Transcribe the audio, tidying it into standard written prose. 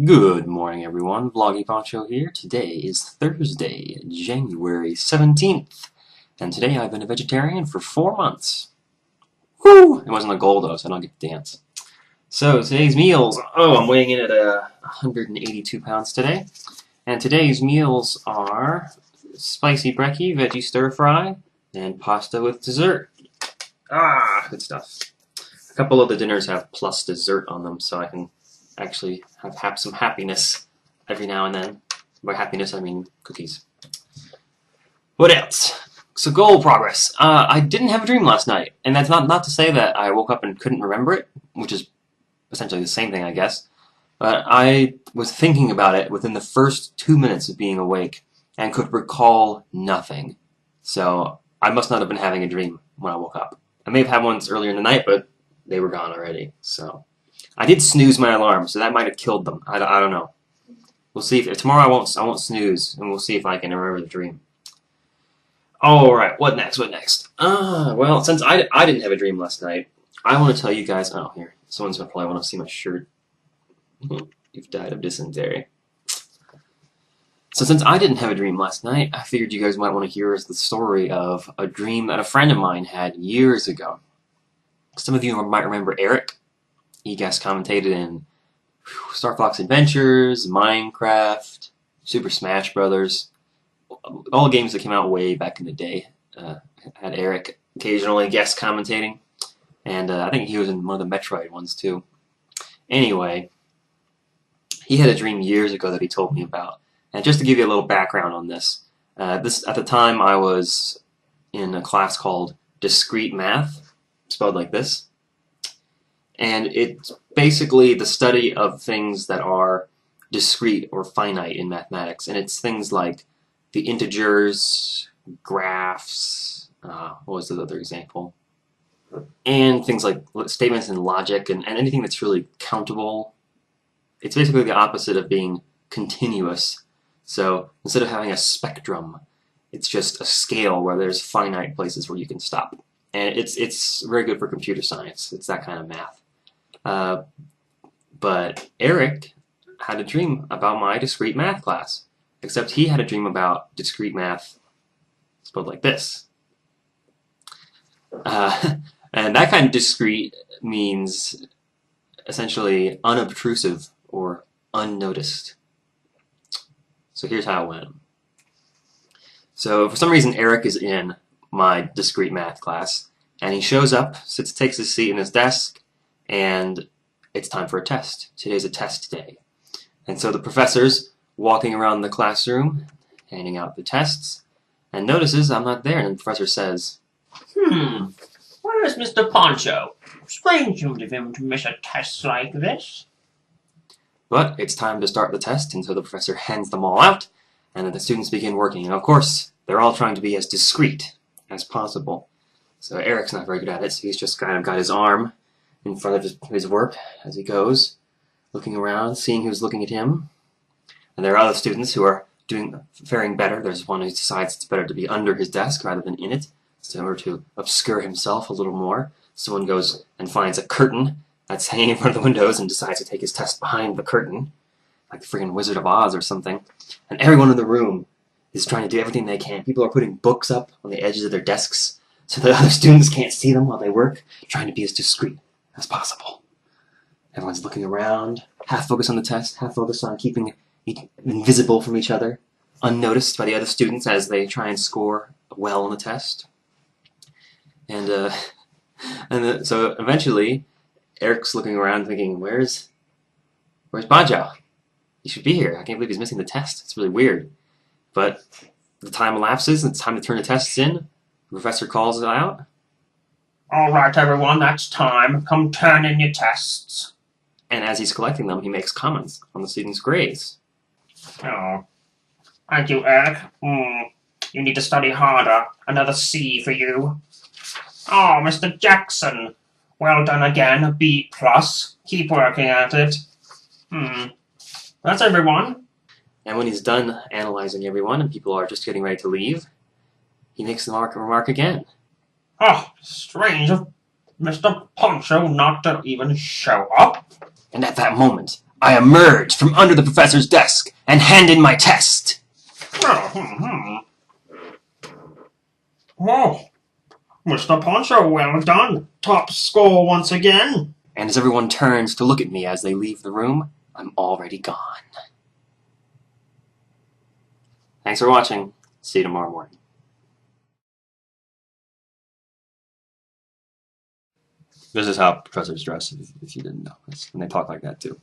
Good morning, everyone. Vloggy Poncho here. Today is Thursday, January 17th, and today I've been a vegetarian for 4 months. Woo! It wasn't a goal, though, so I don't get to dance. So, today's meals. I'm weighing in at 182 pounds today, and today's meals are spicy brekkie, veggie stir-fry, and pasta with dessert. Good stuff. A couple of the dinners have plus dessert on them, so I can actually have some happiness every now and then. By happiness, I mean cookies. What else? So goal progress. I didn't have a dream last night, and that's not to say that I woke up and couldn't remember it, which is essentially the same thing, I guess. But I was thinking about it within the first 2 minutes of being awake, and could recall nothing. So I must not have been having a dream when I woke up. I may have had ones earlier in the night, but they were gone already. So I did snooze my alarm, so that might have killed them. I don't know. We'll see if tomorrow I won't snooze, and we'll see if I can remember the dream. All right, what next? What next? Well, since I didn't have a dream last night, I want to tell you guys. Oh, here, someone's gonna probably want to see my shirt. You've died of dysentery. So since I didn't have a dream last night, I figured you guys might want to hear the story of a dream that a friend of mine had years ago. Some of you might remember Erik. He guest commentated in Star Fox Adventures, Minecraft, Super Smash Brothers, all games that came out way back in the day. Had Erik occasionally guest commentating, and I think he was in one of the Metroid ones too. Anyway, he had a dream years ago that he told me about. And just to give you a little background on this, at the time I was in a class called Discrete Math, spelled like this. And it's basically the study of things that are discrete or finite in mathematics. And it's things like the integers, graphs, what was the other example? And things like statements in logic and anything that's really countable. It's basically the opposite of being continuous. So instead of having a spectrum, it's just a scale where there's finite places where you can stop. And it's very good for computer science. It's that kind of math. But Erik had a dream about my discrete math class, except he had a dream about discrete math spelled like this. And that kind of discrete means essentially unobtrusive or unnoticed. So here's how it went. So for some reason Erik is in my discrete math class, and he shows up, takes his seat in his desk, and it's time for a test. Today's a test day. And so the professor's walking around the classroom, handing out the tests, and notices I'm not there, and the professor says, Where is Mr. Poncho? Strange of him to miss a test like this. But it's time to start the test, and so the professor hands them all out, and then the students begin working. And of course, they're all trying to be as discreet as possible. So Erik's not very good at it, so he's just kind of got his arm in front of his work as he goes, looking around, seeing who's looking at him. And there are other students who are faring better. There's one who decides it's better to be under his desk rather than in it, in order to obscure himself a little more. Someone goes and finds a curtain that's hanging in front of the windows and decides to take his test behind the curtain, like the friggin' Wizard of Oz or something. And everyone in the room is trying to do everything they can. People are putting books up on the edges of their desks so that other students can't see them while they work, trying to be as discreet as possible. Everyone's looking around, half focused on the test, half focused on keeping invisible from each other, unnoticed by the other students as they try and score well on the test. And so eventually, Erik's looking around thinking, where's Poncho? He should be here. I can't believe he's missing the test. It's really weird. But the time elapses, and it's time to turn the tests in. The professor calls it out. All right, everyone, that's time. Come turn in your tests. And as he's collecting them, he makes comments on the students' grades. Oh, thank you, Erik. You need to study harder. Another C for you. Oh, Mr. Jackson. Well done again, a B+. Keep working at it. That's everyone. And when he's done analyzing everyone and people are just getting ready to leave, he makes the remark again. Oh, strange of Mr. Poncho not to even show up. And at that moment, I emerge from under the professor's desk and hand in my test. Oh, Mr. Poncho, well done. Top score once again. And as everyone turns to look at me as they leave the room, I'm already gone. Thanks for watching. See you tomorrow morning. This is how professors dress, if you didn't know. And they talk like that too.